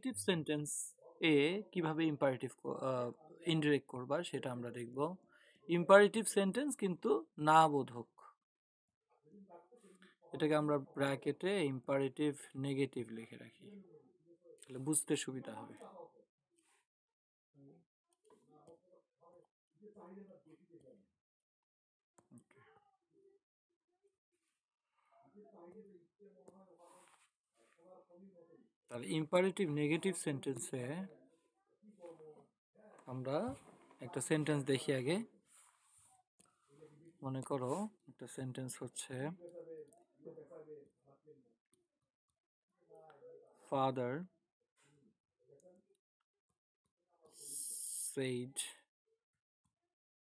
ইনডিরেক্টিভ sentence এ কিভাবে imperative indirect করবা সেটা আমরা দেখব। ইম্পারেটিভ সেন্টেন্স কিন্তু না বোধক, এটাকে আমরা ব্র্যাকেটে ইম্পারেটিভ নেগেটিভ লিখে রাখি, তাহলে বুঝতে সুবিধা হবে। তাহলে ইম্পারেটিভ নেগেটিভ সেন্টেন্সে আমরা একটা সেন্টেন্স দেখি আগে। মনে করো একটা সেন্টেন্স হচ্ছে father said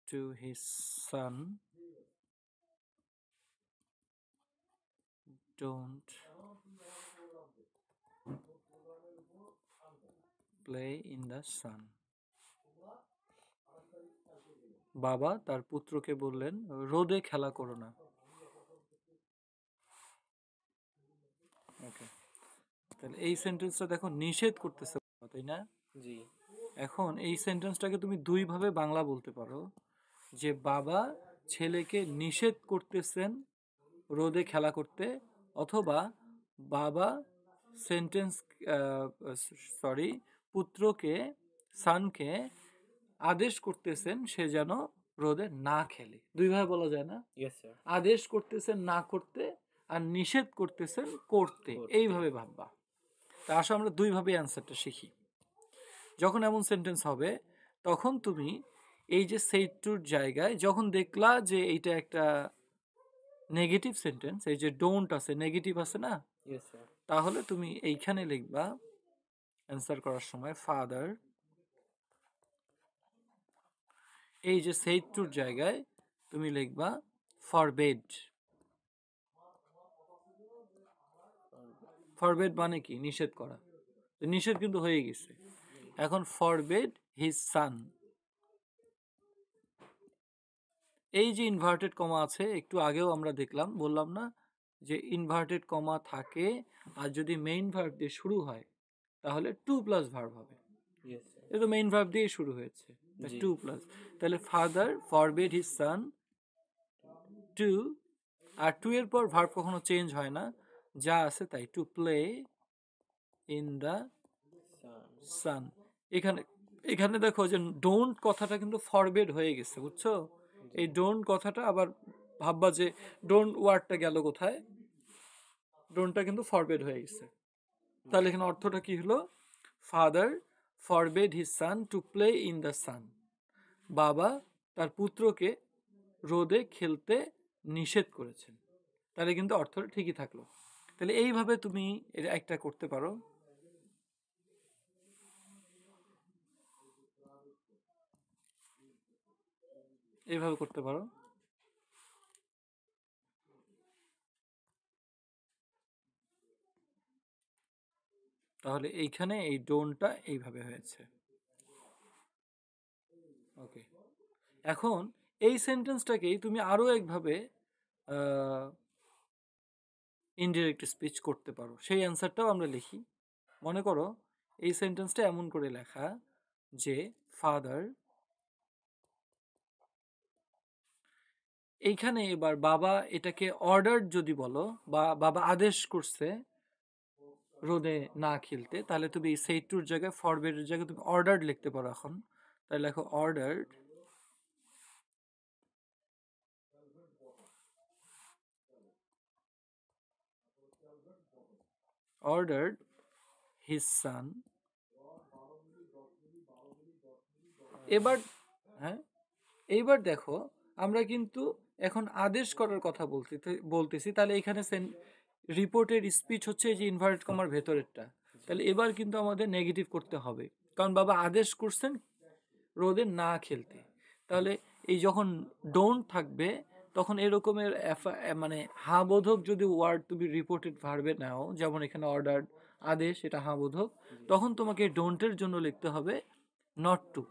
to his son, don't play in the sun. বাবা তার পুত্রকে বললেন রোদে খেলা করো না। ওকে, তাহলে এই সেন্টেন্সটা দেখো নিষেধ করতেছে, তাই না? জি। এখন এই সেন্টেন্সটাকে তুমি দুই ভাবে বাংলা বলতে পারো, যে বাবা ছেলেকে নিষেধ করতেছেন রোদে খেলা করতে, অথবা বাবা সেন্টেন্স পুত্রকে সানকে আদেশ করতেছেন সে যেন রোদে না খেলে। দুইভাবে বলা যায় না? Yes sir. আদেশ করতেছেন না করতে আর নিষেধ করতেছেন করতে, এইভাবে ভাববা। তা আসলে আমরা দুইভাবে অ্যান্সারটা শিখি। যখন এমন সেন্টেন্স হবে তখন তুমি এই যে said to জায়গায় যখন দেখলা যে এইটা একটা নেগেটিভ সেন্টেন্স, এই যে ডোন্ট আছে নেগেটিভ আছে না, ইয়েস স্যার। তাহলে তুমি এইখানে লিখবা অ্যান্সার করার সময় ফাদার, এই যে said to জায়গায় তুমি লিখবা ফরবেড। ফরবেড মানে কি? নিষেধ করা। নিষেধ কিন্তু হয়ে গেছে, এখন ফরবেড হিজ সান। এই যে ইনভার্টেড কমা আছে, একটু আগেও আমরা দেখলাম, বললাম না যে ইনভার্টেড কমা থাকে আর যদি মেইন ভার্ব দিয়ে শুরু হয় তাহলে টু প্লাস ভার্ব হবে। এটা তো মেইন ভার্ব দিয়ে শুরু হয়েছে, টু প্লাস। তাহলে father forbade his son to, আর টু এর পর ভার্ব কখনো চেঞ্জ হয় না, যা আছে তাই, to play in the sun. এখানে এখানে দেখো যে ডোন্ট কথাটা কিন্তু ফরবেড হয়ে গেছে, বুঝছো? এই ডোন্ট কথাটা আবার ভাববা যে ডোন্ট ওয়ার্ডটা গেল কোথায়, ডোন্টটা কিন্তু ফরবেড হয়ে গেছে। তাহলে এখানে অর্থটা কি হলো? Father forbade his son to play in the sun, বাবা তার পুত্রকে রোদে খেলতে নিষেধ করেছেন। তাহলে কিন্তু অর্থটা ঠিকই থাকলো। তাহলে এইভাবে তুমি একটা করতে পারো। এইভাবে করতে পারো। তাহলে এইখানে এই ডোনটা এইভাবে হয়েছে। ওকে, এখন এই সেন্টেন্সটাকেই তুমি আরো একভাবে ইনডিরেক্ট স্পিচ করতে পারো, সেই অ্যান্সারটাও আমরা লিখি। মনে করো এই সেন্টেন্সটা এমন করে লেখা যে ফাদার, এইখানে এবার বাবা এটাকে অর্ডার যদি বলো, বা বাবা আদেশ করছে রোদে না খেলতে, তাহলে তুমি এই সেড টুর জায়গায় ফরবেডের জায়গায় তুমি অর্ডার লিখতে পারো। এখন তাহলে লেখো অর্ডার, ordered his son. এবার হ্যাঁ, এইবার দেখো আমরা কিন্তু এখন আদেশ করার কথা বলতেছি, তাহলে এখানে রিপোর্টের স্পিচ হচ্ছে এই যে ইনভার্টেড কমার ভেতরেরটা। তাহলে এবার কিন্তু আমাদের নেগেটিভ করতে হবে, কারণ বাবা আদেশ করছেন রোদে না খেলতে। তাহলে এই যখন ডোন্ট থাকবে তখন এরকমের মানে হাবোধক যদি ওয়ার্ড তুমি রিপোর্টেড ভার্বে নাও, যেমন এখানে অর্ডার আদেশ, এটা হাবোধক, তখন তোমাকে ডোন্টের জন্য লিখতে হবে নট টু।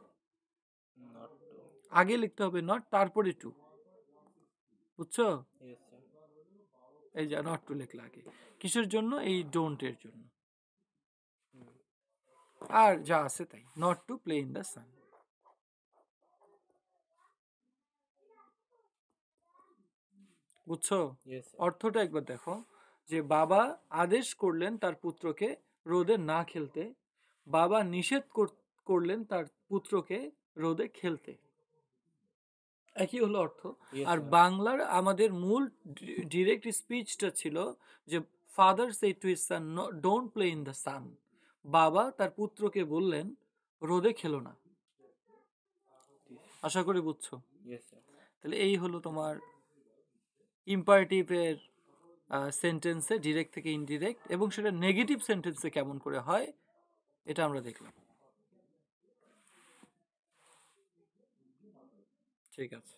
আগে লিখতে হবে নট, তারপরে টু, বুঝছো? এই যে নট টু লিখলে আগে, কিসের জন্য? এই ডোন্টের জন্য। আর যা আছে তাই, not to play in the sun. বুঝছো? Yes, sir. অর্থটা একবার দেখো, যে বাবা আদেশ করলেন তার পুত্রকে রোদে না খেলতে, বাবা নিষেধ করলেন তার পুত্রকে রোদে খেলতে। একই হলো অর্থ। Yes, আর sir. বাংলার আমাদের মূল ডিরেক্ট স্পিচটা ছিল যে father said to his son don't play in the sun. বাবা তার পুত্রকে বললেন রোদে খেলো না। আশা করি বুঝছো। Yes, sir. তাহলে এই হলো তোমার ইম্পারেটিভের সেন্টেন্সে ডিরেক্ট থেকে ইনডিরেক্ট, এবং সেটা নেগেটিভ সেন্টেন্সে কেমন করে হয় এটা আমরা দেখলাম। ঠিক আছে।